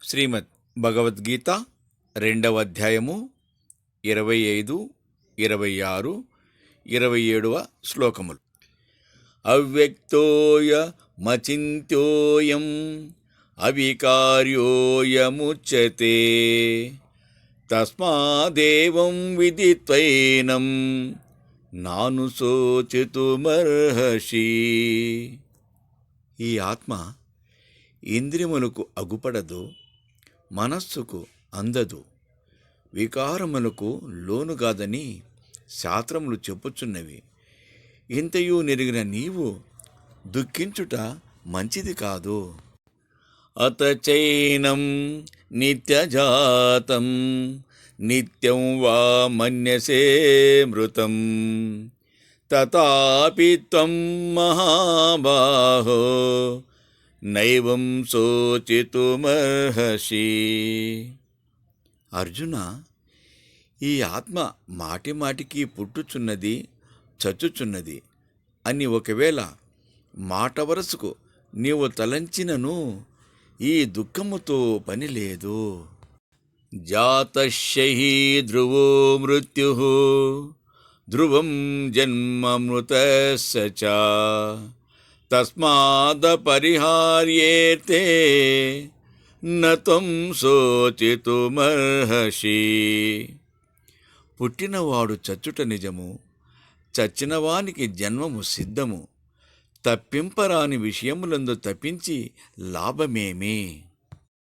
శ్రీమద్ భగవద్గీత 2వ అధ్యాయము 25, 26, 27 శ్లోకములు. అవ్యక్తోయమచింత్యోయం అవికార్యోయముచ్యతే తస్మాదేవం విదిత్వైనం నానుశోచితుమర్హసి. ఈ ఆత్మ ఇంద్రియములకు అగుపడదు, మనస్సుకు అందదు, వికారములకు లోనుగాదని శాస్త్రములు చెప్పుచున్నవి. ఇంతయు నెరిగిన నీవు దుఃఖించుట మంచిది కాదు. అతచైనం నిత్యజాతం నిత్యం వా మన్యసే మృతం తథాపి త్వం మహాబాహో నైవం శోచితుమర్హసి. అర్జున, ఈ ఆత్మ మాటి మాటికి పుట్టుచున్నది, చచ్చుచున్నది అని ఒకవేళ మాట వరసకు నీవు తలంచినను ఈ దుఃఖముతో పని లేదు. జాతశ్యహి ధ్రువో మృత్యు ధ్రువం జన్మమృతస్య చ తస్మాదపరిహార్యేతే నత్వం శోచితుమర్హసి. పుట్టినవాడు చచ్చుట నిజము, చచ్చినవానికి జన్మము సిద్ధము. తప్పింపరాని విషయములందు తప్పించి లాభమేమి?